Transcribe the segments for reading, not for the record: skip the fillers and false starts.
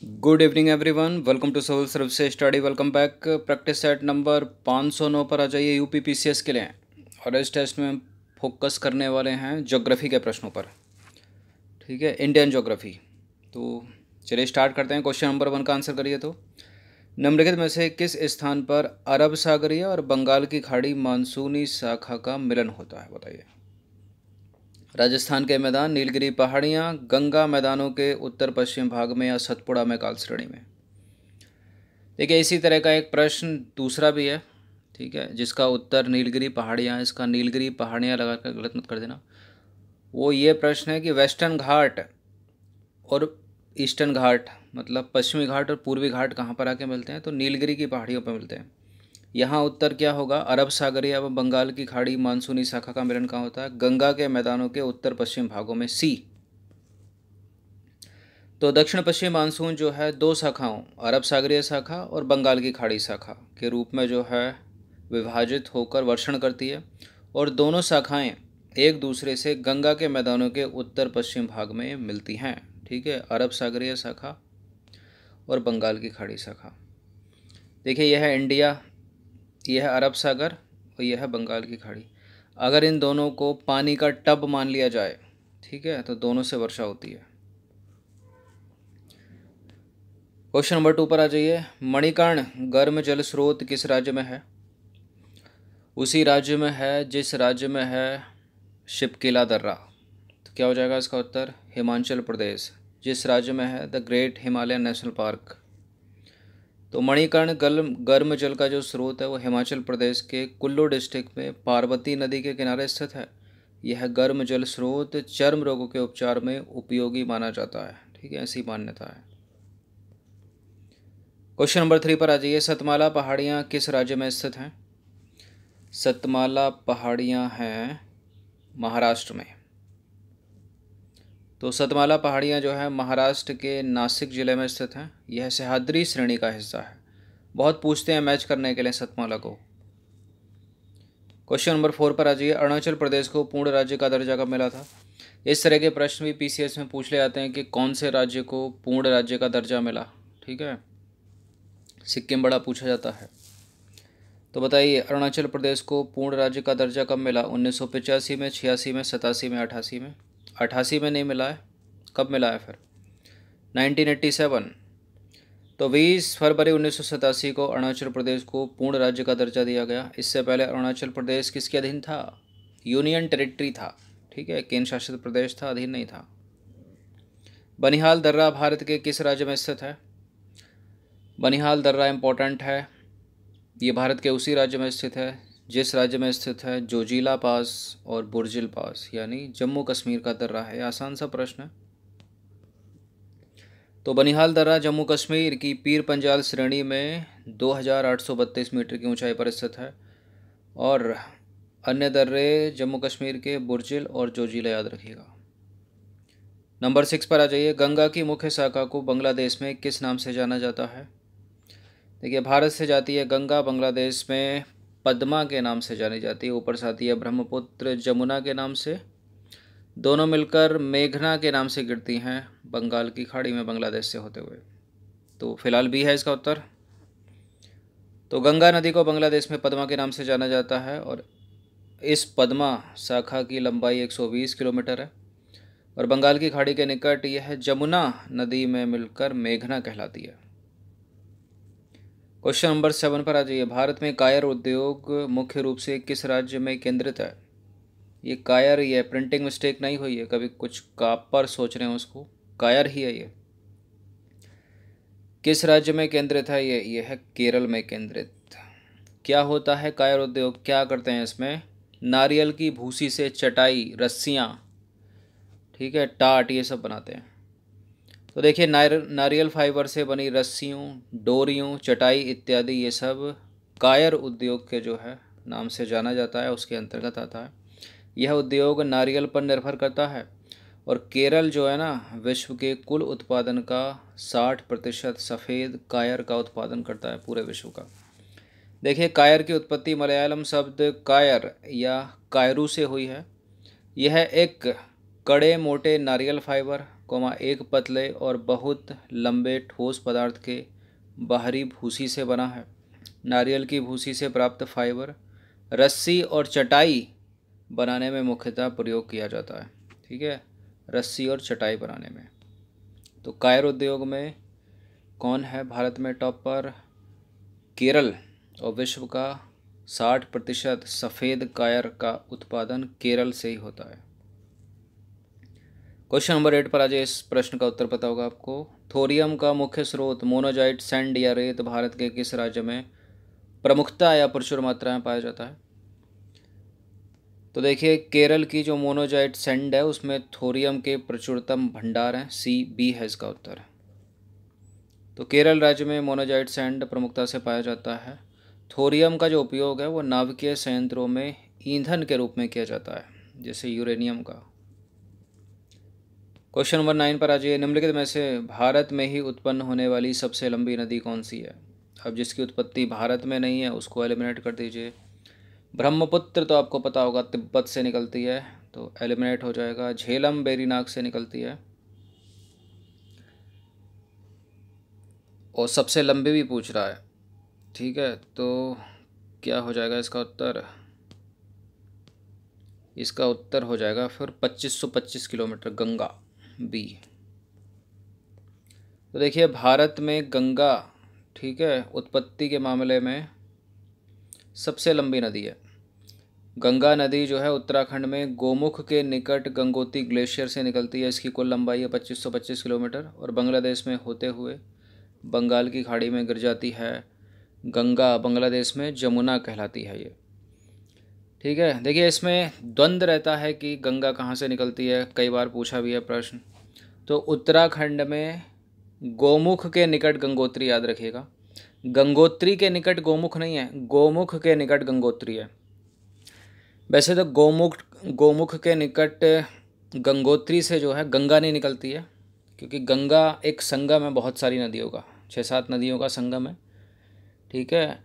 Good evening everyone, welcome to civil services study. Welcome back. Practice set number 509 पर आ जाइए UP PCS के लिए। और इस टेस्ट में हम फोकस करने वाले हैं ज्योग्राफी के प्रश्नों पर। ठीक है, इंडियन ज्योग्राफी। तो चलिए स्टार्ट करते हैं। क्वेश्चन नंबर 1 का आंसर करिए। तो निम्नलिखित में से किस स्थान पर अरब सागरीय और बंगाल की खाड़ी मानसूनी शाखा का मिलन होता है, बताइए। राजस्थान के मैदान, नीलगिरी पहाड़ियाँ, गंगा मैदानों के उत्तर पश्चिम भाग में या सतपुड़ा में काल श्रेणी में। देखिए, इसी तरह का एक प्रश्न दूसरा भी है, ठीक है, जिसका उत्तर नीलगिरी पहाड़ियाँ। इसका नीलगिरी पहाड़ियाँ लगा कर गलत मत कर देना। वो ये प्रश्न है कि वेस्टर्न घाट और ईस्टर्न घाट, मतलब पश्चिमी घाट और पूर्वी घाट कहाँ पर आके मिलते हैं, तो नीलगिरी की पहाड़ियों पर मिलते हैं। यहाँ उत्तर क्या होगा, अरब सागरीय एवं बंगाल की खाड़ी मानसूनी शाखा का मिलन कहाँ होता है, गंगा के मैदानों के उत्तर पश्चिम भागों में, सी। तो दक्षिण पश्चिम मानसून जो है दो शाखाओं, अरब सागरीय शाखा और बंगाल की खाड़ी शाखा के रूप में जो है विभाजित होकर वर्षण करती है। और दोनों शाखाएं एक दूसरे से गंगा के मैदानों के उत्तर पश्चिम भाग में मिलती हैं। ठीक है, अरब सागरीय शाखा और बंगाल की खाड़ी शाखा। देखिए, यह है इंडिया, यह है अरब सागर और यह है बंगाल की खाड़ी। अगर इन दोनों को पानी का टब मान लिया जाए, ठीक है, तो दोनों से वर्षा होती है। क्वेश्चन नंबर 2 पर आ जाइए। मणिकर्ण गर्म जल स्रोत किस राज्य में है? उसी राज्य में है जिस राज्य में है शिपकिला दर्रा। तो क्या हो जाएगा इसका उत्तर, हिमाचल प्रदेश। जिस राज्य में है the great Himalayan national park. तो मणिकर्ण गर्म जल का जो स्रोत है वो हिमाचल प्रदेश के कुल्लू डिस्ट्रिक्ट में पार्वती नदी के किनारे स्थित है। यह गर्म जल स्रोत चर्म रोगों के उपचार में उपयोगी माना जाता है। ठीक है, ऐसी मान्यता है। क्वेश्चन नंबर 3 पर आ जाइए। सतमाला पहाड़ियाँ किस राज्य में स्थित हैं? सतमाला पहाड़ियाँ हैं महाराष्ट्र में। तो सतमाला पहाड़ियाँ जो है महाराष्ट्र के नासिक ज़िले में स्थित हैं। यह सह्याद्री श्रेणी का हिस्सा है। बहुत पूछते हैं मैच करने के लिए सतमाला को। क्वेश्चन नंबर 4 पर आ जाइए। अरुणाचल प्रदेश को पूर्ण राज्य का दर्जा कब मिला था? इस तरह के प्रश्न भी पीसीएस में पूछ ले जाते हैं कि कौन से राज्य को पूर्ण राज्य का दर्जा मिला। ठीक है, सिक्किम बड़ा पूछा जाता है। तो बताइए, अरुणाचल प्रदेश को पूर्ण राज्य का दर्जा कब मिला? 1985 में, 86 में, 87 में, 88 में? 88 में नहीं मिला है, कब मिला है फिर? 1987। तो 20 फरवरी 1987 को अरुणाचल प्रदेश को पूर्ण राज्य का दर्जा दिया गया। इससे पहले अरुणाचल प्रदेश किसके अधीन था? यूनियन टेरिटरी था। ठीक है, केंद्र शासित प्रदेश था, अधीन नहीं था। बनिहाल दर्रा भारत के किस राज्य में स्थित है? बनिहाल दर्रा इंपॉर्टेंट है। ये भारत के उसी राज्य में स्थित है जिस राज्य में स्थित है जोजिला पास और बुर्जिल पास, यानी जम्मू कश्मीर का दर्रा है। आसान सा प्रश्न है। तो बनिहाल दर्रा जम्मू कश्मीर की पीर पंजाल श्रेणी में 2832 मीटर की ऊंचाई पर स्थित है। और अन्य दर्रे जम्मू कश्मीर के बुर्जिल और जोजिला, याद रखिएगा। नंबर 6 पर आ जाइए। गंगा की मुख्य शाखा को बांग्लादेश में किस नाम से जाना जाता है? देखिए, भारत से जाती है गंगा, बांग्लादेश में पद्मा के नाम से जानी जाती है। ऊपर से आती है ब्रह्मपुत्र जमुना के नाम से। दोनों मिलकर मेघना के नाम से गिरती हैं बंगाल की खाड़ी में, बांग्लादेश से होते हुए। तो फिलहाल भी है इसका उत्तर। तो गंगा नदी को बांग्लादेश में पद्मा के नाम से जाना जाता है। और इस पद्मा शाखा की लंबाई 120 किलोमीटर है। और बंगाल की खाड़ी के निकट यह जमुना नदी में मिलकर मेघना कहलाती है। क्वेश्चन नंबर 7 पर आ जाइए। भारत में कायर उद्योग मुख्य रूप से किस राज्य में केंद्रित है? ये कायर, ये प्रिंटिंग मिस्टेक नहीं हुई है, कभी कुछ कापर सोच रहे हैं उसको, कायर ही है ये। किस राज्य में केंद्रित है? ये है केरल में केंद्रित। क्या होता है कायर उद्योग, क्या करते हैं इसमें? नारियल की भूसी से चटाई, रस्सियाँ, ठीक है, टाट, ये सब बनाते हैं। तो देखिए, नारियल फाइबर से बनी रस्सियों, डोरियों, चटाई इत्यादि, ये सब कायर उद्योग के जो है नाम से जाना जाता है, उसके अंतर्गत आता है। यह उद्योग नारियल पर निर्भर करता है। और केरल जो है ना, विश्व के कुल उत्पादन का 60% सफ़ेद कायर का उत्पादन करता है, पूरे विश्व का। देखिए, कायर की उत्पत्ति मलयालम शब्द कायर या कायरू से हुई है। यह एक कड़े मोटे नारियल फाइबर एक पतले और बहुत लंबे ठोस पदार्थ के बाहरी भूसी से बना है। नारियल की भूसी से प्राप्त फाइबर रस्सी और चटाई बनाने में मुख्यतः प्रयोग किया जाता है। ठीक है, रस्सी और चटाई बनाने में। तो कायर उद्योग में कौन है भारत में टॉप पर? केरल। और विश्व का 60% सफ़ेद कायर का उत्पादन केरल से ही होता है। क्वेश्चन नंबर 8 पर आ जाए। इस प्रश्न का उत्तर पता होगा आपको। थोरियम का मुख्य स्रोत मोनोजाइट सैंड या रेत भारत के किस राज्य में प्रमुखता या प्रचुर मात्रा में पाया जाता है? तो देखिए, केरल की जो मोनोजाइट सैंड है उसमें थोरियम के प्रचुरतम भंडार हैं। C, B है इसका उत्तर। तो केरल राज्य में मोनोजाइट सैंड प्रमुखता से पाया जाता है। थोरियम का जो उपयोग है वो नाभिकीय संयंत्रों में ईंधन के रूप में किया जाता है, जैसे यूरेनियम का। क्वेश्चन नंबर 9 पर आ जाइए। निम्नलिखित में से भारत में ही उत्पन्न होने वाली सबसे लंबी नदी कौन सी है? अब जिसकी उत्पत्ति भारत में नहीं है उसको एलिमिनेट कर दीजिए। ब्रह्मपुत्र तो आपको पता होगा तिब्बत से निकलती है, तो एलिमिनेट हो जाएगा। झेलम बेरीनाग से निकलती है। और सबसे लंबी भी पूछ रहा है। ठीक है, तो क्या हो जाएगा इसका उत्तर? इसका उत्तर हो जाएगा फिर 2525 किलोमीटर, गंगा, बी। तो देखिए, भारत में गंगा, ठीक है, उत्पत्ति के मामले में सबसे लंबी नदी है। गंगा नदी जो है उत्तराखंड में गोमुख के निकट गंगोत्री ग्लेशियर से निकलती है। इसकी कुल लंबाई है 2525 किलोमीटर और बांग्लादेश में होते हुए बंगाल की खाड़ी में गिर जाती है। गंगा बांग्लादेश में जमुना कहलाती है ये। ठीक है, देखिए इसमें द्वंद्व रहता है कि गंगा कहाँ से निकलती है, कई बार पूछा भी है प्रश्न। तो उत्तराखंड में गोमुख के निकट गंगोत्री, याद रखिएगा। गंगोत्री के निकट गोमुख नहीं है, गोमुख के निकट गंगोत्री है। वैसे तो गोमुख के निकट गंगोत्री से जो है गंगा नहीं निकलती है, क्योंकि गंगा एक संगम है बहुत सारी नदियों का, 6-7 नदियों का संगम है। ठीक है,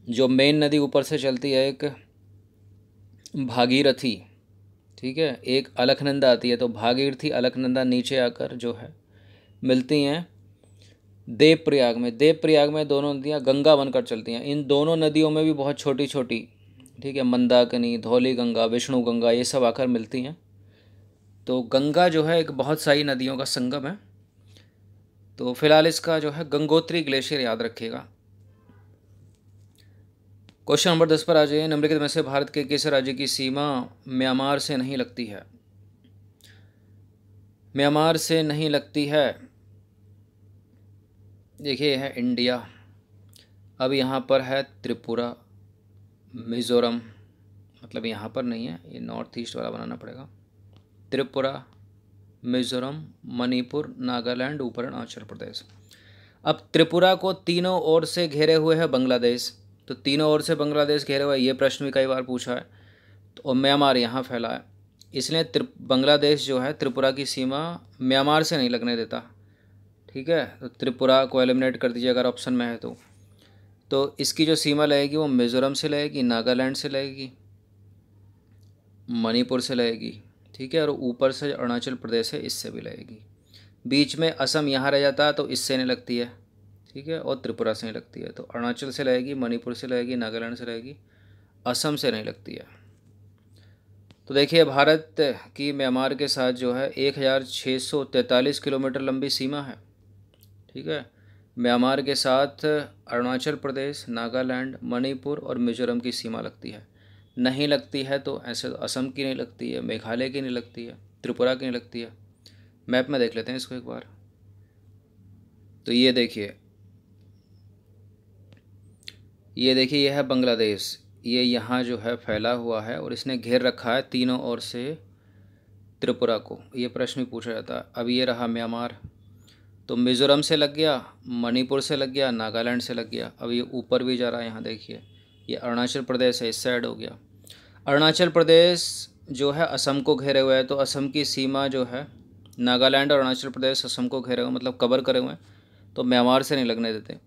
जो मेन नदी ऊपर से चलती है एक भागीरथी, ठीक है, एक अलकनंदा आती है। तो भागीरथी अलकनंदा नीचे आकर जो है मिलती हैं देवप्रयाग में। देवप्रयाग में दोनों नदियाँ गंगा बनकर चलती हैं। इन दोनों नदियों में भी बहुत छोटी छोटी, ठीक है, मंदाकिनी, धौली गंगा, विष्णु गंगा, ये सब आकर मिलती हैं। तो गंगा जो है एक बहुत सारी नदियों का संगम है। तो फिलहाल इसका जो है गंगोत्री ग्लेशियर याद रखिएगा। क्वेश्चन नंबर 10 पर आ जाइए। निम्नलिखित में से भारत के किस राज्य की सीमा म्यांमार से नहीं लगती है? म्यांमार से नहीं लगती है, देखिए है इंडिया। अब यहाँ पर है त्रिपुरा, मिज़ोरम, मतलब यहाँ पर नहीं है, ये नॉर्थ ईस्ट वाला बनाना पड़ेगा। त्रिपुरा, मिज़ोरम, मणिपुर, नागालैंड, ऊपर अरुणाचल प्रदेश। अब त्रिपुरा को तीनों ओर से घेरे हुए है बांग्लादेश, तो तीनों ओर से बांग्लादेश घेरे हुआ है, ये प्रश्न भी कई बार पूछा है। तो और म्यांमार यहाँ फैला है, इसलिए बांग्लादेश जो है त्रिपुरा की सीमा म्यांमार से नहीं लगने देता। ठीक है, तो त्रिपुरा को एलिमिनेट कर दीजिए अगर ऑप्शन में है तो इसकी जो सीमा लगेगी वो मिज़ोरम से लगेगी, नागालैंड से लगेगी, मणिपुर से लगेगी, ठीक है, और ऊपर से अरुणाचल प्रदेश है इससे भी लगेगी। बीच में असम यहाँ रह जाता है तो इससे नहीं लगती है, ठीक है, और त्रिपुरा से नहीं लगती है। तो अरुणाचल से लगेगी, मणिपुर से लगेगी, नागालैंड से लगेगी, असम से नहीं लगती है। तो देखिए, भारत की म्यांमार के साथ जो है 1643 किलोमीटर लंबी सीमा है। ठीक है, म्यांमार के साथ अरुणाचल प्रदेश, नागालैंड, मणिपुर और मिजोरम की सीमा लगती है। नहीं लगती है तो ऐसे असम की नहीं लगती है, मेघालय की नहीं लगती है, त्रिपुरा की नहीं लगती है। मैप में देख लेते हैं इसको एक बार। तो ये देखिए ये है बांग्लादेश, ये यहाँ जो है फैला हुआ है और इसने घेर रखा है तीनों ओर से त्रिपुरा को। ये प्रश्न भी पूछा जाता है। अब ये रहा म्यांमार, तो मिज़ोरम से लग गया, मणिपुर से लग गया, नागालैंड से लग गया। अब ये ऊपर भी जा रहा है, यहाँ देखिए ये अरुणाचल प्रदेश है, इस साइड हो गया। अरुणाचल प्रदेश जो है असम को घेरे हुए है, तो असम की सीमा जो है नागालैंड और अरुणाचल प्रदेश असम को घेरे हुए, मतलब कवर करे हुए हैं, तो म्यांमार से नहीं लगने देते।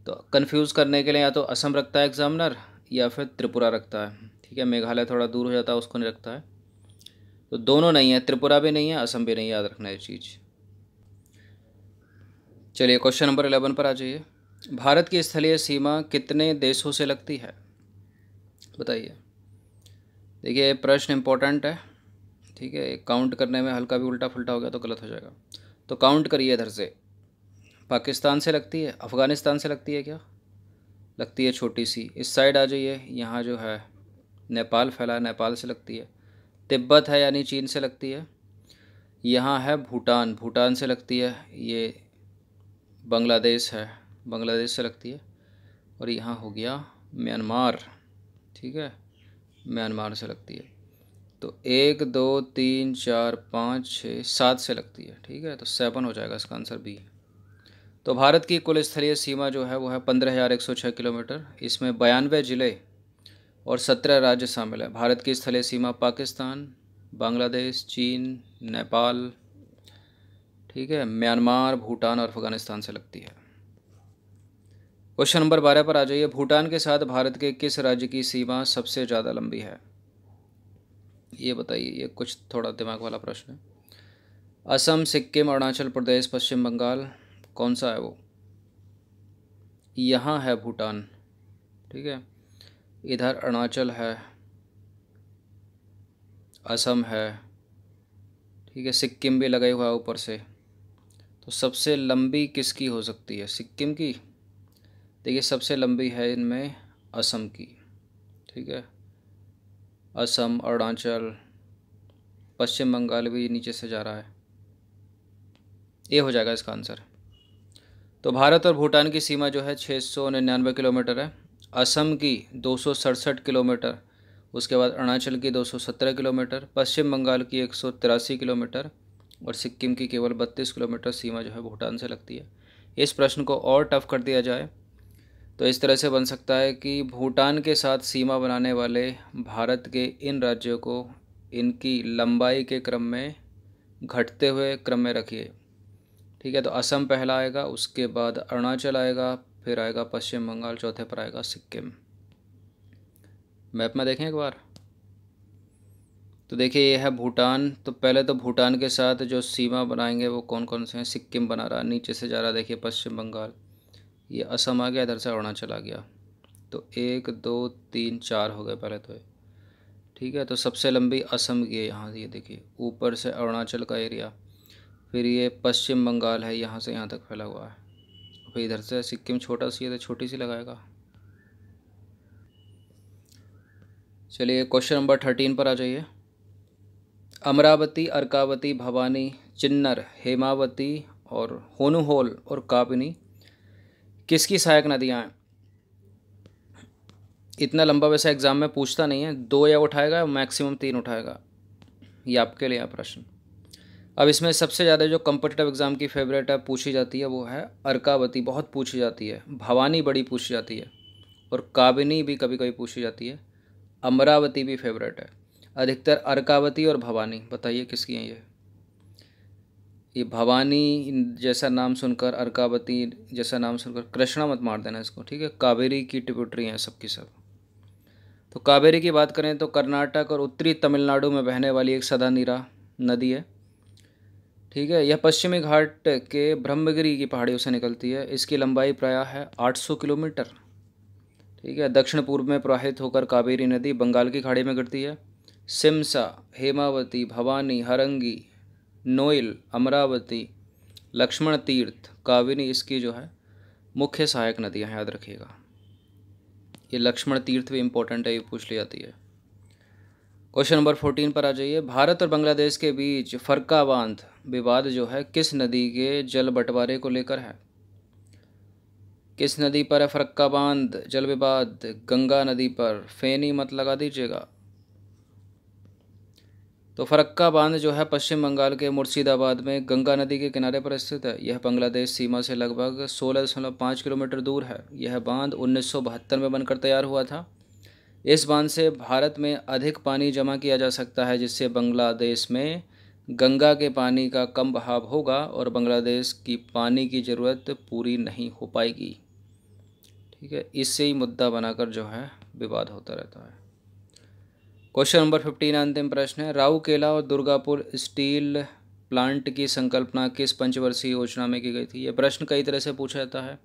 तो कंफ्यूज करने के लिए या तो असम रखता है एग्जामिनर या फिर त्रिपुरा रखता है। ठीक है, मेघालय थोड़ा दूर हो जाता है, उसको नहीं रखता है। तो दोनों नहीं है, त्रिपुरा भी नहीं है, असम भी नहीं है, याद रखना ये चीज़। चलिए क्वेश्चन नंबर 11 पर आ जाइए। भारत की स्थलीय सीमा कितने देशों से लगती है, बताइए। देखिए प्रश्न इंपॉर्टेंट है, ठीक है। काउंट करने में हल्का भी उल्टा फुल्टा हो गया तो गलत हो जाएगा। तो काउंट करिए इधर से। पाकिस्तान से लगती है, अफ़गानिस्तान से लगती है क्या, लगती है छोटी सी। इस साइड आ जाइए, यहाँ जो है नेपाल फैला है, नेपाल से लगती है। तिब्बत है यानी चीन से लगती है। यहाँ है भूटान, भूटान से लगती है। ये बांग्लादेश है, बांग्लादेश से लगती है। और यहाँ हो गया म्यांमार, ठीक है, म्यांमार से लगती है। तो 1 2 3 4 5 6 7 से लगती है, ठीक है। तो 7 हो जाएगा इसका आंसर बी। तो भारत की कुल स्थलीय सीमा जो है वो है 15,106 किलोमीटर। इसमें 92 ज़िले और 17 राज्य शामिल है। भारत की स्थलीय सीमा पाकिस्तान, बांग्लादेश, चीन, नेपाल, ठीक है, म्यांमार, भूटान और अफगानिस्तान से लगती है। क्वेश्चन नंबर 12 पर आ जाइए। भूटान के साथ भारत के किस राज्य की सीमा सबसे ज़्यादा लंबी है, ये बताइए। ये कुछ थोड़ा दिमाग वाला प्रश्न है। असम, सिक्किम, अरुणाचल प्रदेश, पश्चिम बंगाल, कौन सा है वो। यहाँ है भूटान, ठीक है। इधर अरुणाचल है, असम है, ठीक है, सिक्किम भी लगा हुआ है ऊपर से। तो सबसे लंबी किसकी हो सकती है, सिक्किम की। देखिए सबसे लंबी है इनमें असम की, ठीक है। असम, अरुणाचल, पश्चिम बंगाल भी नीचे से जा रहा है। ये हो जाएगा इसका आंसर। तो भारत और भूटान की सीमा जो है 699 किलोमीटर है। असम की 267 किलोमीटर, उसके बाद अरुणाचल की 217 किलोमीटर, पश्चिम बंगाल की 183 किलोमीटर और सिक्किम की केवल 32 किलोमीटर सीमा जो है भूटान से लगती है। इस प्रश्न को और टफ कर दिया जाए तो इस तरह से बन सकता है कि भूटान के साथ सीमा बनाने वाले भारत के इन राज्यों को इनकी लंबाई के क्रम में घटते हुए क्रम में रखिए, ठीक है। तो असम पहला आएगा, उसके बाद अरुणाचल आएगा, फिर आएगा पश्चिम बंगाल, चौथे पर आएगा सिक्किम। मैप में देखें एक बार। तो देखिए ये है भूटान। तो पहले तो भूटान के साथ जो सीमा बनाएंगे वो कौन कौन से हैं। सिक्किम बना रहा, नीचे से जा रहा, देखिए पश्चिम बंगाल, ये असम आ गया, इधर से अरुणाचल आ गया। तो 1 2 3 4 हो गए पहले तो ये, ठीक है। तो सबसे लंबी असम की है, यहाँ से ये देखिए ऊपर से अरुणाचल का एरिया, फिर ये पश्चिम बंगाल है, यहाँ से यहाँ तक फैला हुआ है। फिर इधर से सिक्किम छोटा सी है तो छोटी सी लगाएगा। चलिए क्वेश्चन नंबर 13 पर आ जाइए। अमरावती, अर्कावती, भवानी, चिन्नर, हेमावती और होनुहोल और काबिनी किसकी सहायक नदियाँ हैं। इतना लंबा वैसे एग्ज़ाम में पूछता नहीं है, 2 या उठाएगा, मैक्सिमम 3 उठाएगा। ये आपके लिए है प्रश्न। अब इसमें सबसे ज़्यादा जो कम्पिटिटिव एग्ज़ाम की फेवरेट है, पूछी जाती है, वो है अर्कावती, बहुत पूछी जाती है। भवानी बड़ी पूछी जाती है और काबिनी भी कभी कभी पूछी जाती है। अमरावती भी फेवरेट है। अधिकतर अर्कावती और भवानी, बताइए किसकी हैं ये भवानी जैसा नाम सुनकर, अर्कावती जैसा नाम सुनकर कृष्णा मत मार देना इसको, ठीक है। कावेरी की ट्रिब्यूटरी हैं सबकी सब। तो कावेरी की बात करें तो कर्नाटक और उत्तरी तमिलनाडु में बहने वाली एक सदा नीरा नदी है, ठीक है। यह पश्चिमी घाट के ब्रह्मगिरी की पहाड़ियों से निकलती है। इसकी लंबाई प्रायः है 800 किलोमीटर, ठीक है। दक्षिण पूर्व में प्रवाहित होकर कावेरी नदी बंगाल की खाड़ी में गिरती है। सिमसा, हेमावती, भवानी, हरंगी, नोइल, अमरावती, लक्ष्मण तीर्थ, कावेरी इसकी जो है मुख्य सहायक नदियाँ हैं, याद रखिएगा। ये लक्ष्मण तीर्थ भी इम्पोर्टेंट है, ये पूछ ली जाती है। क्वेश्चन नंबर 14 पर आ जाइए। भारत और बांग्लादेश के बीच फरक्का बांध विवाद जो है किस नदी के जल बंटवारे को लेकर है। किस नदी पर है फरक्का बांध जल विवाद। गंगा नदी पर, फेनी मत लगा दीजिएगा। तो फरक्का बांध जो है पश्चिम बंगाल के मुर्शिदाबाद में गंगा नदी के किनारे पर स्थित है। यह बांग्लादेश सीमा से लगभग 16.5 किलोमीटर दूर है। यह बांध 1972 में बनकर तैयार हुआ था। इस बांध से भारत में अधिक पानी जमा किया जा सकता है, जिससे बांग्लादेश में गंगा के पानी का कम बहाव होगा और बांग्लादेश की पानी की ज़रूरत पूरी नहीं हो पाएगी, ठीक है। इससे ही मुद्दा बनाकर जो है विवाद होता रहता है। क्वेश्चन नंबर 15 अंतिम प्रश्न है, राउरकेला और दुर्गापुर स्टील प्लांट की संकल्पना किस पंचवर्षीय योजना में की गई थी। यह प्रश्न कई तरह से पूछा जाता है।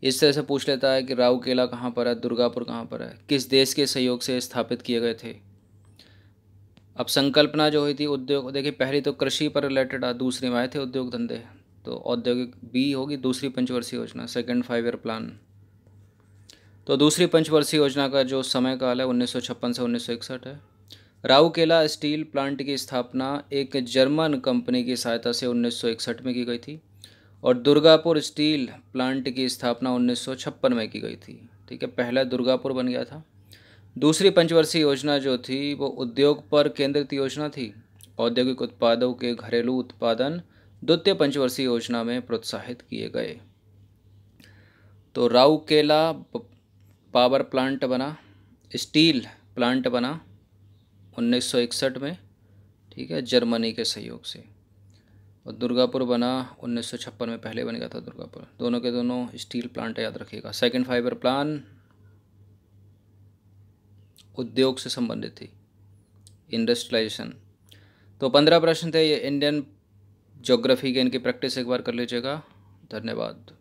इस तरह से पूछ लेता है कि राउरकेला कहाँ पर है, दुर्गापुर कहाँ पर है, किस देश के सहयोग से स्थापित किए गए थे। अब संकल्पना जो हुई थी उद्योग, देखिए पहली तो कृषि पर रिलेटेड, दूसरी में आए थे उद्योग धंधे, तो औद्योगिक बी होगी दूसरी पंचवर्षीय योजना, सेकंड 5 ईयर प्लान। तो दूसरी पंचवर्षीय योजना का जो समय काल है 1956 से 1961 है। राउरकेला स्टील प्लांट की स्थापना एक जर्मन कंपनी की सहायता से 1961 में की गई थी और दुर्गापुर स्टील प्लांट की स्थापना 1956 में की गई थी। ठीक है, पहला दुर्गापुर बन गया था। दूसरी पंचवर्षीय योजना जो थी वो उद्योग पर केंद्रित योजना थी। औद्योगिक उत्पादों के घरेलू उत्पादन द्वितीय पंचवर्षीय योजना में प्रोत्साहित किए गए। तो राउरकेला पावर प्लांट बना, स्टील प्लांट बना 1961 में, ठीक है, जर्मनी के सहयोग से, और दुर्गापुर बना 1956 में, पहले बन गया था दुर्गापुर। दोनों के दोनों स्टील प्लांट याद रखिएगा। सेकंड 5 ईयर प्लान उद्योग से संबंधित थी, इंडस्ट्रियलाइजेशन। तो 15 प्रश्न थे ये इंडियन ज्योग्राफी के, इनकी प्रैक्टिस एक बार कर लीजिएगा। धन्यवाद।